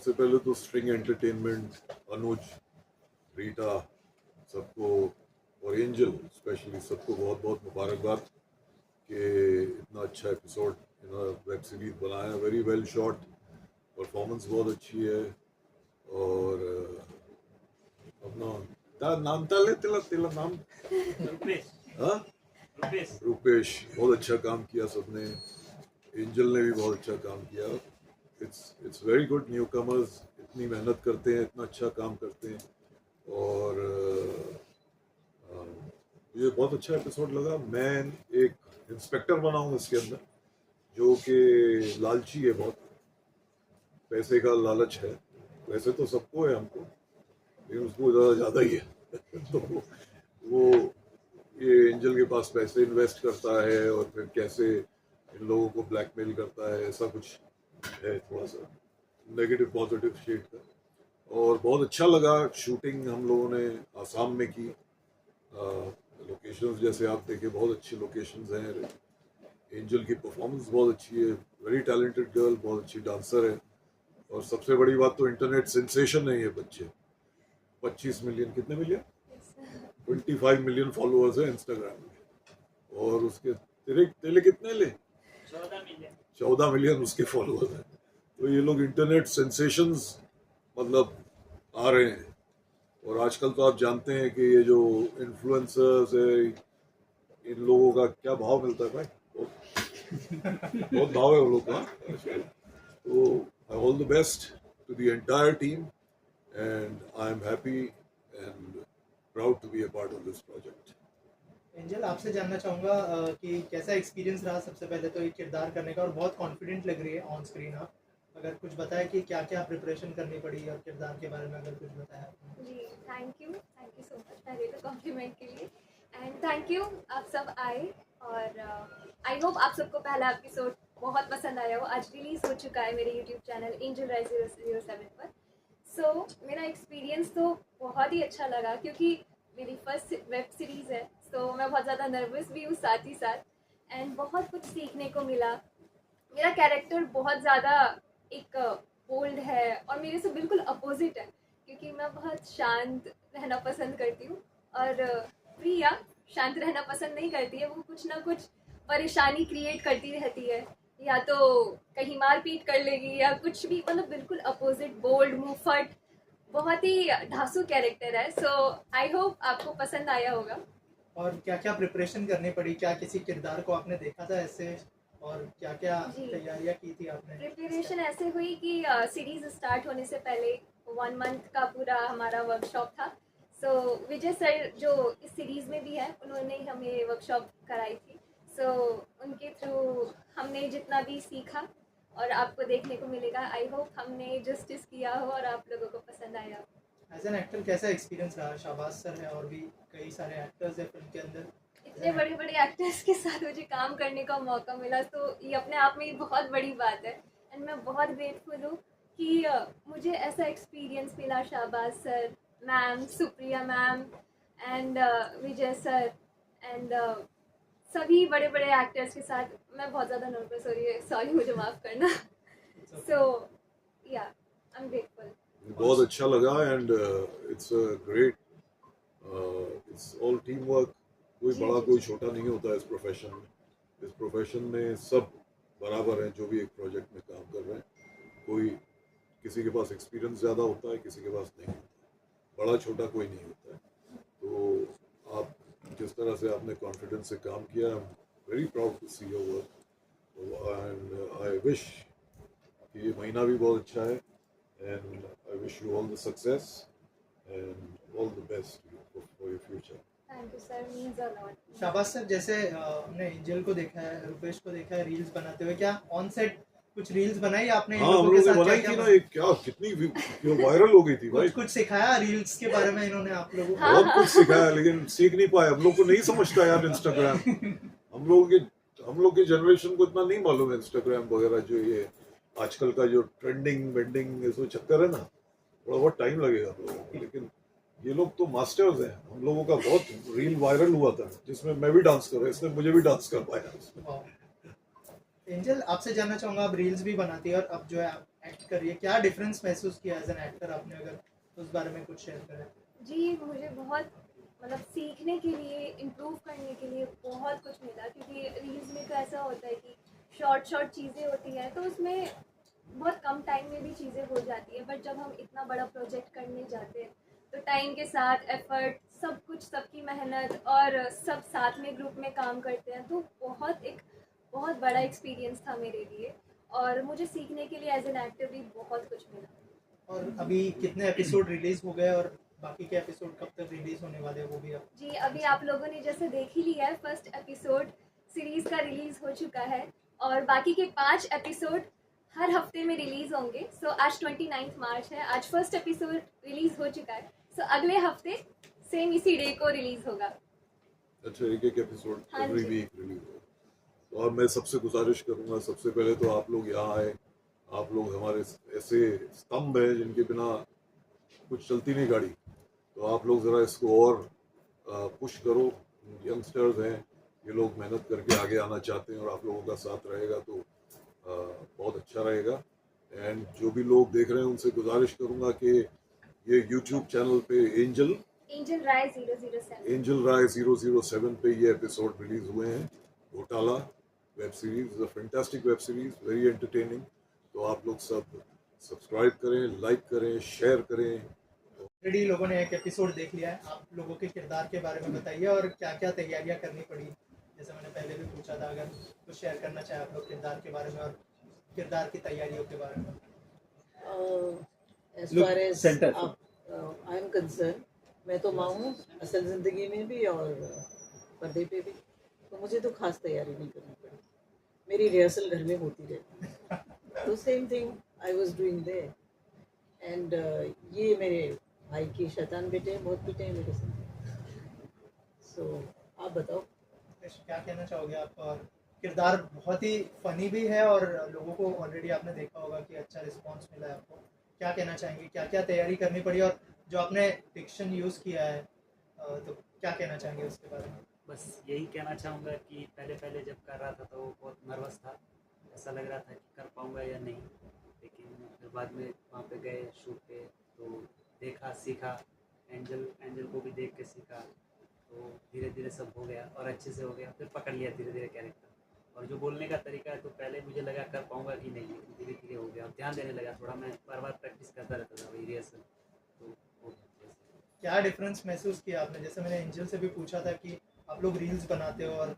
सबसे पहले तो स्ट्रिंग एंटरटेनमेंट, अनुज, रीटा, सबको और एंजल स्पेशली सबको बहुत बहुत मुबारकबाद कि इतना अच्छा एपिसोड वेब सीरीज बनाया। वेरी वेल शॉट, परफॉर्मेंस बहुत अच्छी है। और अपना नाम ताले तिला तिला नाम रुपेश हाँ रुपेश रूपेश, बहुत अच्छा काम किया सबने। एंजल ने भी बहुत अच्छा काम किया। It's very good. New commerce इतनी मेहनत करते हैं, इतना अच्छा काम करते हैं। और ये बहुत अच्छा एपिसोड लगा। मैं एक इंस्पेक्टर बना हूँ इसके अंदर, जो कि लालची है बहुत, पैसे का लालच है। वैसे तो सबको है हमको, लेकिन उसको ज़्यादा ही है। तो वो ये एंजल के पास पैसे इन्वेस्ट करता है और फिर कैसे इन लोगों को ब्लैकमेल करता है, ऐसा कुछ है, थोड़ा सा नेगेटिव पॉजिटिव शेड का। और बहुत अच्छा लगा। शूटिंग हम लोगों ने आसाम में की। लोकेशंस जैसे आप देखे, बहुत अच्छी लोकेशंस हैं। एंजल की परफॉर्मेंस बहुत अच्छी है, वेरी टैलेंटेड गर्ल, बहुत अच्छी डांसर है। और सबसे बड़ी बात तो इंटरनेट सेंसेशन है ये बच्चे। 25 मिलियन, कितने मिलियन, 25 मिलियन फॉलोअर्स है इंस्टाग्राम में। और उसके तेरे तेरे कितने ले 14 मिलियन उसके फॉलोअर्स हैं। तो ये लोग इंटरनेट सेंसेशंस मतलब आ रहे हैं। और आजकल तो आप जानते हैं कि ये जो इन्फ्लुएंसर्स है, इन लोगों का क्या भाव मिलता है भाई, बहुत भाव है वो लोग का। तो I all the best to the entire team and I am happy and proud to be a part of this project. Angel, आपसे जानना चाहूँगा कि कैसा एक्सपीरियंस रहा सबसे पहले तो ये किरदार करने का, और बहुत कॉन्फिडेंट लग रही है ऑन स्क्रीन आप। अगर कुछ बताया कि क्या क्या प्रिपरेशन करनी पड़ी और किरदार के बारे में अगर कुछ बताया। जी, थैंक यू सो मच पहले तो कॉम्प्लीमेंट के लिए, एंड थैंक यू आप सब आए। और आई होप आप सबको पहला एपिसोड बहुत पसंद आया हो। आज रिलीज़ हो चुका है मेरे यूट्यूब चैनल एंजल राइज 007 पर। सो मेरा एक्सपीरियंस तो बहुत ही अच्छा लगा, क्योंकि मेरी फर्स्ट वेब सीरीज़ है, तो मैं बहुत ज़्यादा नर्वस भी हूँ साथ ही साथ, एंड बहुत कुछ सीखने को मिला। मेरा कैरेक्टर बहुत ज़्यादा एक बोल्ड है और मेरे से बिल्कुल अपोजिट है, क्योंकि मैं बहुत शांत रहना पसंद करती हूँ। और प्रिया शांत रहना पसंद नहीं करती है, वो कुछ ना कुछ परेशानी क्रिएट करती रहती है, या तो कहीं मारपीट कर लेगी या कुछ भी, मतलब बिल्कुल अपोजिट, बोल्ड, मुंहफट, बहुत ही धांसू कैरेक्टर है। सो आई होप आपको पसंद आया होगा। और क्या क्या प्रिपरेशन करनी पड़ी, क्या किसी किरदार को आपने देखा था ऐसे, और क्या क्या जी। तैयारियां की थी आपने? प्रिपरेशन ऐसे हुई कि सीरीज स्टार्ट होने से पहले 1 मंथ का पूरा हमारा वर्कशॉप था। सो विजय सर जो इस सीरीज़ में भी है, उन्होंने ही हमें वर्कशॉप कराई थी। सो उनके थ्रू हमने जितना भी सीखा और आपको देखने को मिलेगा। आई होप हमने जस्टिस किया हो और आप लोगों को पसंद आया हो। एज एन एक्टर कैसा एक्सपीरियंस रहा? शाहबाज सर है और भी कई सारे एक्टर्स हैं फिल्म के अंदर। इतने बड़े बड़े एक्टर्स के साथ मुझे काम करने का मौका मिला, तो ये अपने आप में ही बहुत बड़ी बात है। एंड मैं बहुत ग्रेटफुल हूँ कि मुझे ऐसा एक्सपीरियंस मिला। Shahbaz sir, ma'am, Supriya ma'am, and Vijay sir, and सभी बड़े बड़े एक्टर्स के साथ। मैं बहुत ज़्यादा नर्वस हो रही है, सॉरी, मुझे माफ़ करना। सो या आई एम ग्रेटफुल। बहुत अच्छा लगा and it's a great, it's all team work. कोई जी, बड़ा जी, कोई जी। छोटा नहीं होता इस प्रोफेशन में। इस प्रोफेशन में सब बराबर हैं जो भी एक प्रोजेक्ट में काम कर रहे हैं। कोई किसी के पास एक्सपीरियंस ज़्यादा होता है, किसी के पास नहीं होता। बड़ा छोटा कोई नहीं होता है। तो आप जिस तरह से आपने कॉन्फिडेंस से काम किया, I am very proud to see your work and I wish कि ये महीना भी बहुत अच्छा है and I wish you all the success and all the best for your future. Thank you sir, means a lot. Shahbaz sir, जैसे हमने angel को देखा है, रुपेश को देखा है रील्स बनाते हुए, क्या ऑन सेट कुछ रील्स बनाई आपने इन हाँ, हम लोगों के लोगों ने साथ? बनाई क्या थी क्या ना, एक क्या कितनी वायरल हो गई थी भाई। कुछ सिखाया रील्स के बारे में इन्होंने आप लोगों को? बहुत कुछ सिखाया, लेकिन सीख नहीं पाए। हम लोग को नहीं समझता यार इंस्टाग्राम। हम लोग के जनरेशन को इतना नहीं मालूम है इंस्टाग्राम वगैरह, जो ये आजकल का जो ट्रेंडिंग वेंडिंग ये सब चक्कर है ना, थोड़ा बहुत टाइम लगेगा हम लोगों को। लेकिन ये लोग तो मास्टर्स हैं। हम लोगों का बहुत रील वायरल हुआ था जिसमें मैं भी डांस कर रहा, इसने मुझे भी डांस करवाया उसमें। वाह। एंजल, आपसे जानना चाहूँगा, आप रील्स भी बनाती है और अब जो है एक्ट कर रही है, क्या डिफरेंस महसूस किया एज एन एक्टर आपने, अगर उस बारे में कुछ शेयर करें? जी, मुझे बहुत मतलब सीखने के लिए, इम्प्रूव करने के लिए बहुत कुछ मिला, क्योंकि रील्स में तो ऐसा होता है कि शॉर्ट चीज़ें होती हैं, तो उसमें बहुत कम टाइम में भी चीज़ें हो जाती है। बट जब हम इतना बड़ा प्रोजेक्ट करने जाते हैं तो टाइम के साथ एफर्ट, सब कुछ, सबकी मेहनत और सब साथ में ग्रुप में काम करते हैं, तो बहुत बड़ा एक्सपीरियंस था मेरे लिए, और मुझे सीखने के लिए एज एन एक्टर भी बहुत कुछ मिला। और अभी कितने एपिसोड रिलीज हो गए और बाकी के एपिसोड कब तक रिलीज होने वाले हैं वो भी आप? जी, अभी आप लोगों ने जैसे देख ही लिया है, फर्स्ट एपिसोड सीरीज़ का रिलीज़ हो चुका है, और बाकी के 5 एपिसोड हर हफ्ते में रिलीज़ होंगे। सो आज 29 मार्च है, आज फर्स्ट एपिसोड रिलीज़ हो चुका है, सो अगले हफ्ते सेम इसी डे को रिलीज़ होगा। अच्छा, एक एपिसोड हाँ एवरी जी। वीक रिलीज हो। तो अब मैं सबसे गुजारिश करूंगा, सबसे पहले तो आप लोग यहाँ आए। आप लोग हमारे ऐसे स्तंभ हैं जिनके बिना कुछ चलती नहीं गाड़ी। तो आप लोग ज़रा इसको और पुश करो। यंगस्टर्स हैं, ये लोग मेहनत करके आगे आना चाहते हैं और आप लोगों का साथ रहेगा तो बहुत अच्छा रहेगा। एंड जो भी लोग देख रहे हैं उनसे गुजारिश करूंगा कि ये यूट्यूब चैनल पे एंजल राय 007। एंजल राय 007 पे ये एपिसोड रिलीज हुए हैं। घोटाला web series, fantastic web series, very entertaining. तो आप लोग सब सब्सक्राइब करें, लाइक करें, शेयर करें। ऑलरेडी लोगों ने एक एपिसोड देख लिया है, आप लोगों के किरदार के बारे में बताइए और क्या क्या तैयारियां करनी पड़ी, जैसे मैंने पहले भी पूछा था, अगर कुछ शेयर करना चाहे आप लोग किरदार के बारे में और किरदार की तैयारियों के बारे में। As Look, far as center. I am concern, मैं तो माँ हूँ असल ज़िंदगी में भी और पर्दे पे भी, तो मुझे तो खास तैयारी नहीं करनी पड़ी। मेरी रिहर्सल घर में होती रहती, तो same thing I was doing there. And ये मेरे भाई के शैतान बेटे हैं, बहुत पिटे हैं मेरे से। सो आप बताओ। क्या कहना चाहोगे आप? और किरदार बहुत ही फनी भी है और लोगों को ऑलरेडी आपने देखा होगा कि अच्छा रिस्पांस मिला है आपको। क्या कहना चाहेंगे, क्या क्या तैयारी करनी पड़ी, और जो आपने डिक्शन यूज़ किया है तो क्या कहना चाहेंगे उसके बारे में? बस यही कहना चाहूँगा कि पहले पहले जब कर रहा था तो बहुत नर्वस था, ऐसा लग रहा था कि कर पाऊँगा या नहीं। लेकिन फिर बाद में वहाँ पे गए शूट पे, तो देखा, सीखा, एंजल को भी देख के सीखा, तो धीरे धीरे सब हो गया और अच्छे से हो गया। फिर पकड़ लिया धीरे धीरे कैरेक्टर। और जो बोलने का तरीका है, तो पहले मुझे लगा कर पाऊँगा कि नहीं, लेकिन धीरे धीरे हो गया। ध्यान देने लगा थोड़ा, मैं बार बार प्रैक्टिस करता रहता था वही रिहर्सल, तो हो गया। क्या डिफरेंस महसूस किया आपने? जैसे मैंने एंजल से भी पूछा था कि आप लोग रील्स बनाते हो और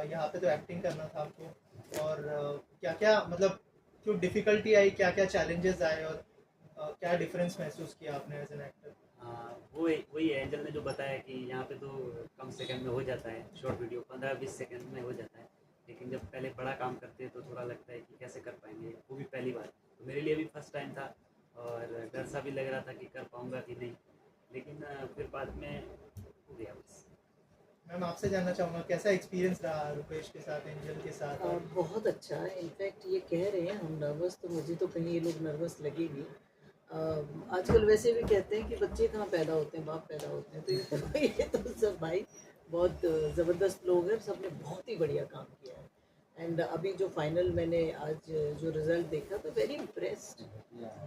यहाँ पे तो एक्टिंग करना था आपको, और क्या क्या मतलब क्यों डिफ़िकल्टी आई, क्या क्या चैलेंजेस आए, और क्या डिफरेंस महसूस किया आपने एज एन एक्टर? हाँ, वही है, एंजल ने जो बताया कि यहाँ पे तो कम सेकंड में हो जाता है, शॉर्ट वीडियो 15-20 सेकंड में हो जाता है। लेकिन जब पहले बड़ा काम करते हैं तो थोड़ा लगता है कि कैसे कर पाएंगे, वो भी पहली बार। तो मेरे लिए भी फर्स्ट टाइम था और डर सा भी लग रहा था कि कर पाऊँगा कि नहीं, लेकिन फिर बाद में हो गया बस। मैम आपसे जानना चाहूँगा कैसा एक्सपीरियंस रहा रुपेश के साथ, एंजल के साथ? बहुत अच्छा। इनफैक्ट ये कह रहे हैं हम नर्वस, तो मुझे तो कहीं ये लोग नर्वस लगेगी। आजकल वैसे भी कहते हैं कि बच्चे कहाँ पैदा होते हैं, बाप पैदा होते हैं। तो ये तो सब भाई बहुत ज़बरदस्त लोग हैं, सब ने बहुत ही बढ़िया काम किया है। एंड अभी जो फाइनल मैंने आज जो रिज़ल्ट देखा तो वेरी इम्प्रेस्ड,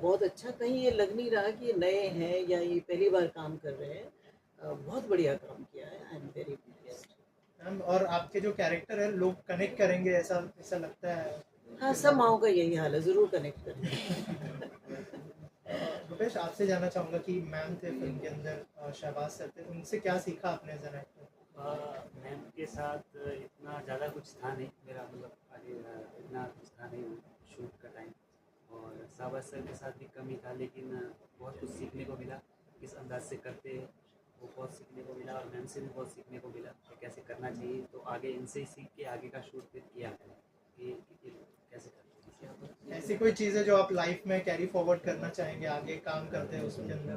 बहुत अच्छा। कहीं ये लग नहीं रहा कि ये नए हैं या ये पहली बार काम कर रहे हैं। बहुत बढ़िया काम किया है, आई एम वेरी इम्प्रेस्ड। मैम और आपके जो कैरेक्टर है लोग कनेक्ट करेंगे, ऐसा ऐसा लगता है? हाँ, सब माओ का यही हाल है, ज़रूर कनेक्ट करें। रुपेश आपसे जानना चाहूँगा कि मैम थे फिल्म के अंदर, शहबाज सर थे, उनसे क्या सीखा आपने एज एन एक्टर? मैम के साथ इतना ज़्यादा कुछ था नहीं मेरा, मतलब आगे इतना कुछ था नहीं शूट का टाइम। और शाहबाज सर के साथ भी कम ही था, लेकिन बहुत कुछ सीखने को मिला, किस अंदाज से करते हैं वो बहुत सीखने को मिला। और मैम से भी बहुत सीखने को मिला कि कैसे करना चाहिए। तो आगे इनसे ही सीख के आगे का शूट फिर किया कि कैसे करना चाहिए। ऐसी कोई चीज़ है जो आप लाइफ में कैरी फॉरवर्ड करना चाहेंगे आगे काम करते हैं उसके अंदर?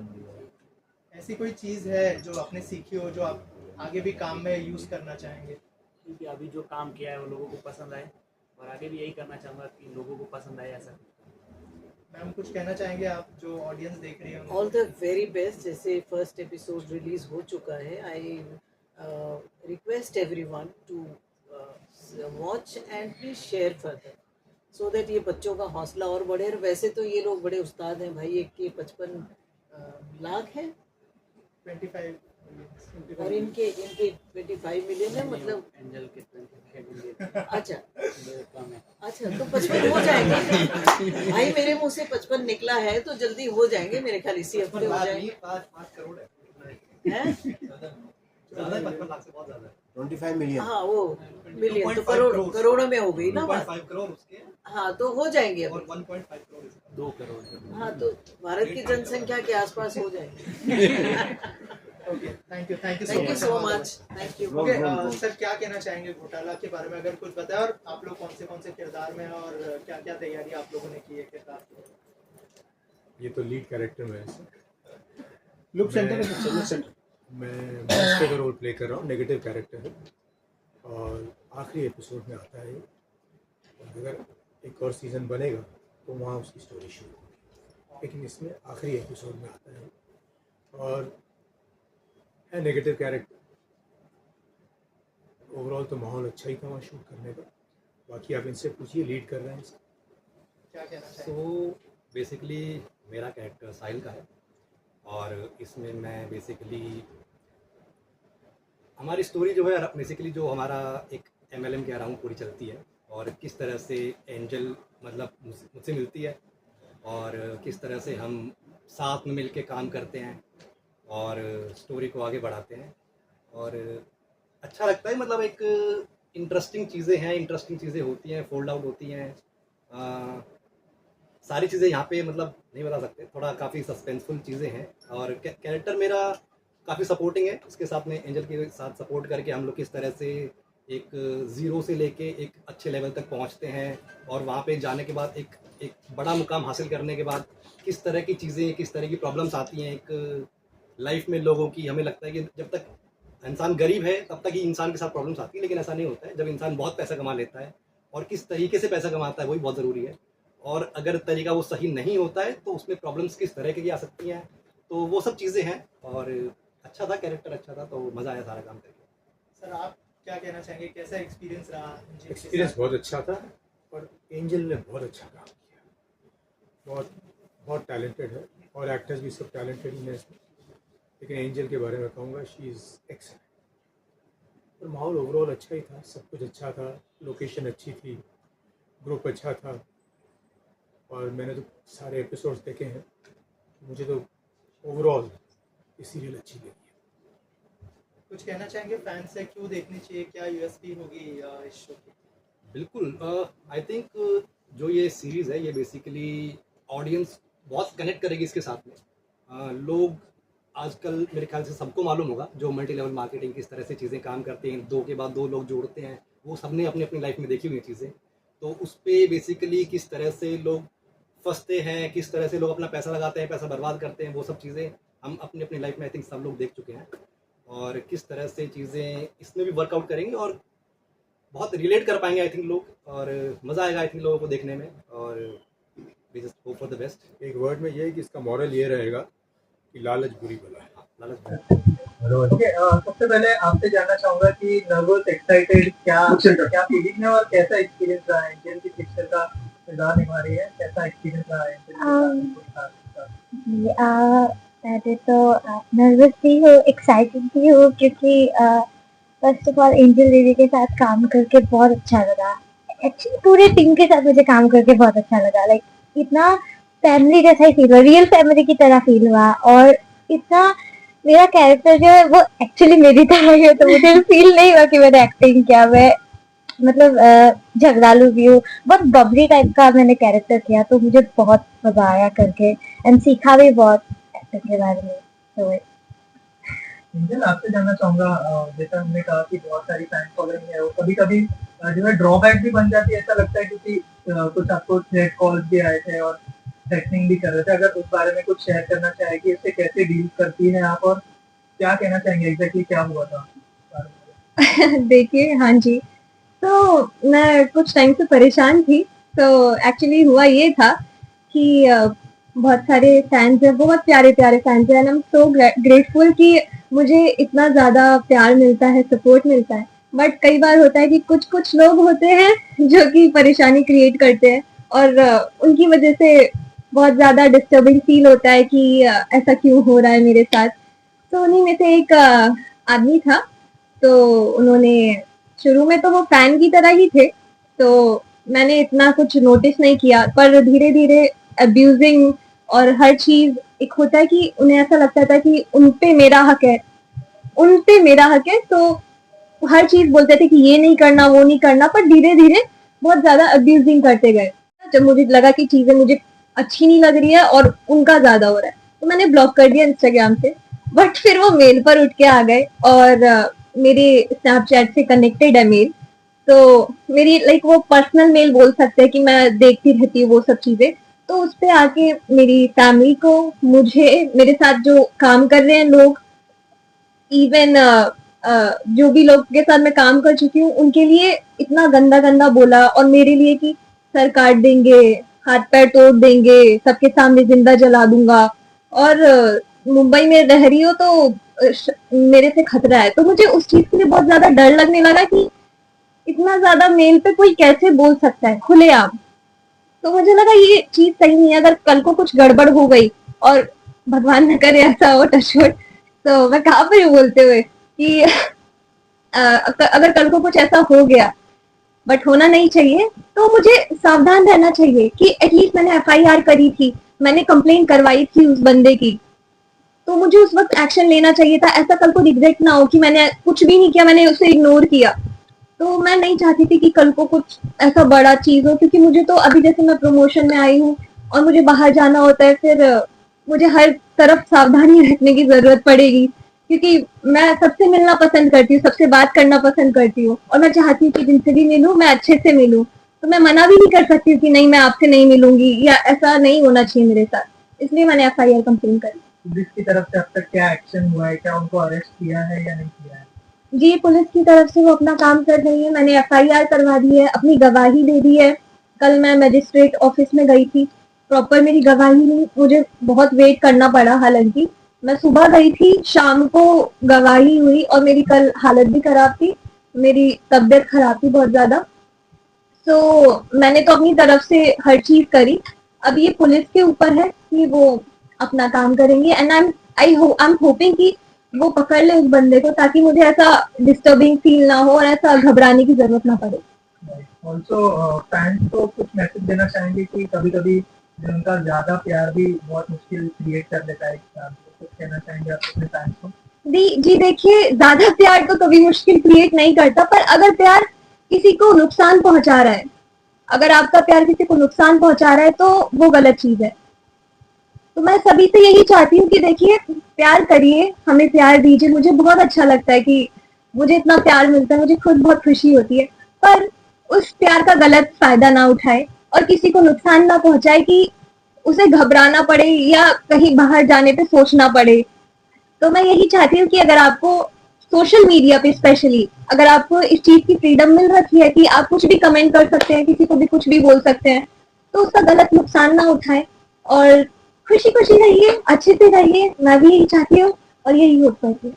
ऐसी कोई चीज़ है जो आपने सीखी हो जो आप आगे भी काम में यूज़ करना चाहेंगे? क्योंकि अभी जो काम किया है वो लोगों को पसंद आए, और आगे भी यही करना चाहूँगा कि लोगों को पसंद आए ऐसा। मैम कुछ कहना चाहेंगे आप जो ऑडियंस देख रही है उनको? All the very best. जैसे फर्स्ट एपिसोड रिलीज हो चुका है, I request everyone to watch and please share further. So that ये बच्चों का हौसला और बढ़े। और वैसे तो ये लोग बड़े उस्ताद हैं भाई, एक के 55 लाख है 25 और इनके इनके 25 मिलियन है, मतलब एंजल के 25 मिलियन अच्छा कम है। अच्छा तो 55 हो जाएंगे भाई, मेरे मुंह से 55 निकला है तो जल्दी हो जाएंगे मेरे ख्याल, इसी हफ्ते हो जाएंगे। 5 करोड़ है हैं? ज्यादा है, 55 लाख से बहुत ज्यादा है। 25 मिलियन। हाँ वो मिलियन तो 2.5 करोड़ करोड़ों में हो गई ना बात। 2.5 करोड़ उसके हाँ तो हो जाएंगे और अभी। 1.5 करोड़ इसका। 2 करोड़। हाँ तो भारत की जनसंख्या के आसपास हो जाएंगे। Okay, thank you thank you so much, thank you. Okay sir, क्या कहना चाहेंगे घोटाला के बारे में, अगर कुछ बताएं, और आप लोग कौन से किरदार में हैं और क्या क्या तैयारी आप लोगों ने की है किरदार की? ये तो लीड कैरेक्टर में है सर। लुक सेंटर मैं- है सर, लुक सेंटर। मैं मास्टर का रोल प्ले कर रहा हूँ, नेगेटिव कैरेक्टर है और आखिरी एपिसोड में आता है ये। और अगर एक और सीज़न बनेगा तो वहाँ उसकी स्टोरी शुरू होगी, लेकिन इसमें आखिरी एपिसोड में आता है और है नेगेटिव कैरेक्टर। ओवरऑल तो माहौल अच्छा ही था वहाँ शूट करने का। बाकी आप इनसे पूछिए, लीड कर रहे हैं इसको। क्या कहना चाहेंगे? सो बेसिकली मेरा कैरेक्टर साहिल का है और इसमें मैं बेसिकली हमारी स्टोरी जो है बेसिकली जो हमारा एक एमएलएम के अराउंड पूरी चलती है और किस तरह से एंजल मतलब मुझसे मिलती है और किस तरह से हम साथ में मिलके काम करते हैं और स्टोरी को आगे बढ़ाते हैं और अच्छा लगता है। मतलब एक इंटरेस्टिंग चीज़ें होती हैं, फोल्ड आउट होती हैं। सारी चीज़ें यहाँ पे मतलब नहीं बता सकते, थोड़ा काफ़ी सस्पेंसफुल चीज़ें हैं और कैरेक्टर मेरा काफ़ी सपोर्टिंग है। इसके साथ में एंजल के साथ सपोर्ट करके हम लोग किस तरह से एक ज़ीरो से लेके एक अच्छे लेवल तक पहुँचते हैं और वहाँ पे जाने के बाद एक बड़ा मुकाम हासिल करने के बाद किस तरह की चीज़ें, किस तरह की प्रॉब्लम्स आती हैं एक लाइफ में लोगों की। हमें लगता है कि जब तक इंसान गरीब है तब तक ही इंसान के साथ प्रॉब्लम्स आती है, लेकिन ऐसा नहीं होता है। जब इंसान बहुत पैसा कमा लेता है और किस तरीके से पैसा कमाता है वही बहुत ज़रूरी है, और अगर तरीका वो सही नहीं होता है तो उसमें प्रॉब्लम्स किस तरह की आ सकती हैं, तो वो सब चीज़ें हैं। और अच्छा था, कैरेक्टर अच्छा था, तो मज़ा आया सारा काम करके। सर, आप क्या कहना चाहेंगे, कैसा एक्सपीरियंस रहा? एक्सपीरियंस बहुत अच्छा था और एंजल ने बहुत अच्छा काम किया। बहुत बहुत टैलेंटेड है और एक्टर्स भी सब टैलेंटेड ही हैं इसमें, लेकिन एंजल के बारे में कहूँगा शी इज़ एक्सेलेंट। और माहौल ओवरऑल अच्छा ही था, सब कुछ अच्छा था, लोकेशन अच्छी थी, ग्रुप अच्छा था और मैंने तो सारे एपिसोड्स देखे हैं। मुझे तो ओवरऑल ये सीरियल अच्छी लगी है। कुछ कहना चाहेंगे फैंस से, क्यों देखनी चाहिए, क्या यूएसपी होगी इस शो की? बिल्कुल, आई थिंक जो ये सीरीज़ है ये बेसिकली ऑडियंस बहुत कनेक्ट करेगी इसके साथ में। लोग आजकल मेरे ख्याल से सबको मालूम होगा जो मल्टी लेवल मार्केटिंग किस तरह से चीज़ें काम करते हैं, दो के बाद दो लोग जोड़ते हैं, वो सबने अपनी अपनी लाइफ में देखी हुई चीज़ें। तो उस पर बेसिकली किस तरह से लोग फंसते हैं, किस तरह से लोग अपना पैसा लगाते हैं, पैसा बर्बाद करते हैं, वो सब चीज़ें हम अपनी अपनी लाइफ में आई थिंक सब लोग देख चुके हैं। और किस तरह से चीज़ें इसमें भी वर्कआउट करेंगे और बहुत रिलेट कर पाएंगे आई थिंक लोग, और मज़ा आएगा आई थिंक लोगों को देखने में। और we just hope for the best. एक वर्ड में ये है कि इसका मॉरल ये रहेगा कि लालच बुरी बला है। लालच ओके, सबसे पहले आपसे जानना चाहूंगा कि नर्वस, एक्साइटेड, क्या फीलिंग है और कैसा एक्सपीरियंस रहा है? एंजल की पिक्चर का किरदार निभा रही है, कैसा एक्सपीरियंस रहा है एंजल के साथ? पहले तो नर्वस भी हूँ, एक्साइटेड भी हूँ, क्योंकि फर्स्ट ऑफ ऑल एंजल दीदी के साथ काम करके बहुत अच्छा लगा। एक्चुअली पूरे टीम के साथ मुझे काम करके बहुत अच्छा लगा। लाइक इतना फैमिली जैसा ही फील हुआ, रियल फैमिली की तरह फील हुआ, और इतना मेरा कैरेक्टर जो है वो एक्चुअली मेरी तरह ही है, तो मुझे फील नहीं हुआ कि मैंने एक्टिंग किया। मैं मतलब झगड़ालू भी हूँ, बहुत बबली टाइप का मैंने कैरेक्टर किया, तो मुझे बहुत मजा आया करके एंड सीखा भी बहुत एक्टर के बारे में। तो एंजल, आपसे जानना चाहूंगा, जैसा हमने कहा कि बहुत सारी फैन फॉलोइंग है, वो कभी-कभी जो है ड्रॉबैक भी बन जाती है, ऐसा लगता है, क्योंकि कुछ आपको थ्रेट कॉल्स भी आए थे और थ्रेटनिंग भी कर रहे थे। अगर उस बारे में कुछ शेयर करना चाहे कि इससे कैसे डील करती हैं आप और क्या कहना चाहेंगे, एग्जैक्टली क्या हुआ था? देखिए, हाँ जी, तो मैं कुछ टाइम से परेशान थी। तो एक्चुअली हुआ ये था कि बहुत सारे फैंस हैं, बहुत प्यारे प्यारे फैंस हैं, and I am so grateful कि मुझे इतना ज़्यादा प्यार मिलता है, सपोर्ट मिलता है। बट कई बार होता है कि कुछ कुछ लोग होते हैं जो कि परेशानी क्रिएट करते हैं और उनकी वजह से बहुत ज्यादा डिस्टर्बिंग फील होता है कि ऐसा क्यों हो रहा है मेरे साथ। तो उन्हीं में से एक आदमी था, तो उन्होंने शुरू में तो वो फैन की तरह ही थे, तो मैंने इतना कुछ नोटिस नहीं किया, पर धीरे धीरे अब्यूजिंग और हर चीज, एक होता है कि उन्हें ऐसा लगता था कि उन पे मेरा हक है, उन पे मेरा हक है, तो हर चीज बोलते थे कि ये नहीं करना वो नहीं करना, पर धीरे धीरे बहुत ज्यादा अब्यूजिंग करते गए। जब मुझे लगा कि चीजें मुझे अच्छी नहीं लग रही है और उनका ज्यादा हो रहा है, तो मैंने ब्लॉक कर दिया इंस्टाग्राम से। बट फिर वो मेल पर उठ के आ गए और मेरे स्नैपचैट से कनेक्टेड है मेल, तो मेरी लाइक वो पर्सनल मेल बोल सकते हैं कि मैं देखती रहती हूँ वो सब चीजें। तो उस पे आके मेरी फैमिली को, मुझे, मेरे साथ जो काम कर रहे हैं लोग, इवन जो भी लोग के साथ मैं काम कर चुकी हूँ उनके लिए इतना गंदा गंदा बोला, और मेरे लिए कि सर काट देंगे, हाथ पैर तोड़ देंगे, सबके सामने जिंदा जला दूंगा, और मुंबई में रह रही हो तो मेरे से खतरा है। तो मुझे उस चीज के लिए बहुत ज्यादा डर लगने लगा कि इतना ज्यादा मेल पे कोई कैसे बोल सकता है खुलेआम। तो मुझे लगा ये चीज सही नहीं है, अगर कल को कुछ गड़बड़ हो गई और भगवान न करे ऐसा हो, टचवुड, तो मैं कहाँ पर बोलते हुए कि अगर कल को कुछ ऐसा हो गया, बट होना नहीं चाहिए, तो मुझे सावधान रहना चाहिए कि एटलीस्ट मैंने एफआईआर करी थी, मैंने कंप्लेन करवाई थी उस बंदे की, तो मुझे उस वक्त एक्शन लेना चाहिए था। ऐसा कल को रिग्रेट ना हो कि मैंने कुछ भी नहीं किया, मैंने उसे इग्नोर किया। तो मैं नहीं चाहती थी कि कल को कुछ ऐसा बड़ा चीज हो, क्योंकि मुझे तो अभी जैसे मैं प्रमोशन में आई हूँ और मुझे बाहर जाना होता है, फिर मुझे हर तरफ सावधानी रखने की जरूरत पड़ेगी, क्योंकि मैं सबसे मिलना पसंद करती हूँ, सबसे बात करना पसंद करती हूँ, और मैं चाहती हूँ कि जिनसे भी मिलूँ मैं अच्छे से मिलूँ। तो मैं मना भी नहीं कर सकती हूँ कि नहीं मैं आपसे नहीं मिलूंगी, या ऐसा नहीं होना चाहिए मेरे साथ, इसलिए मैंने एफआईआर कंप्लेन करी। पुलिस की तरफ से अब तक क्या एक्शन हुआ है, क्या उनको अरेस्ट किया है या नहीं किया है? जी, पुलिस की तरफ से वो अपना काम कर रही है, मैंने एफआईआर करवा दी है, अपनी गवाही दे दी है। कल मैं मजिस्ट्रेट ऑफिस में गई थी, प्रॉपर मेरी गवाही नहीं, मुझे बहुत वेट करना पड़ा, हालांकि मैं सुबह गई थी, शाम को गवाही हुई, और मेरी कल हालत भी खराब थी, मेरी तबीयत खराब थी बहुत ज्यादा। तो मैंने तो अपनी तरफ से हर चीज करी, अब ये पुलिस के ऊपर है कि वो अपना काम करेंगे, एंड आई एम होपिंग कि वो पकड़ ले उस बंदे को, ताकि मुझे ऐसा डिस्टर्बिंग फील ना हो और ऐसा घबराने की जरूरत ना पड़े। ऑल्सो फैंस को कुछ मैसेज देना चाहेंगे कि कभी कभी उनका ज्यादा प्यार भी बहुत मुश्किल क्रिएट कर देता है, कुछ कहना चाहेंगे आप अपने फैंस को? जी देखिए, ज्यादा प्यार तो कभी मुश्किल क्रिएट नहीं करता, पर अगर प्यार किसी को नुकसान पहुंचा रहा है, अगर आपका प्यार किसी को नुकसान पहुंचा रहा है, तो वो गलत चीज है। तो मैं सभी से यही चाहती हूँ कि देखिए, प्यार करिए, हमें प्यार दीजिए, मुझे बहुत अच्छा लगता है कि मुझे इतना प्यार मिलता है, मुझे खुद बहुत खुशी होती है, पर उस प्यार का गलत फायदा ना उठाए और किसी को नुकसान ना पहुंचाए कि उसे घबराना पड़े या कहीं बाहर जाने पे सोचना पड़े। तो मैं यही चाहती हूँ कि अगर आपको सोशल मीडिया पे स्पेशली अगर आपको इस चीज की फ्रीडम मिल रखी है कि आप कुछ भी कमेंट कर सकते हैं, किसी को भी कुछ भी बोल सकते हैं, तो उसका गलत नुकसान ना उठाएं और खुशी खुशी रहिए, अच्छे से रहिए। मैं भी यही चाहती हूँ और यही होप करती हूँ।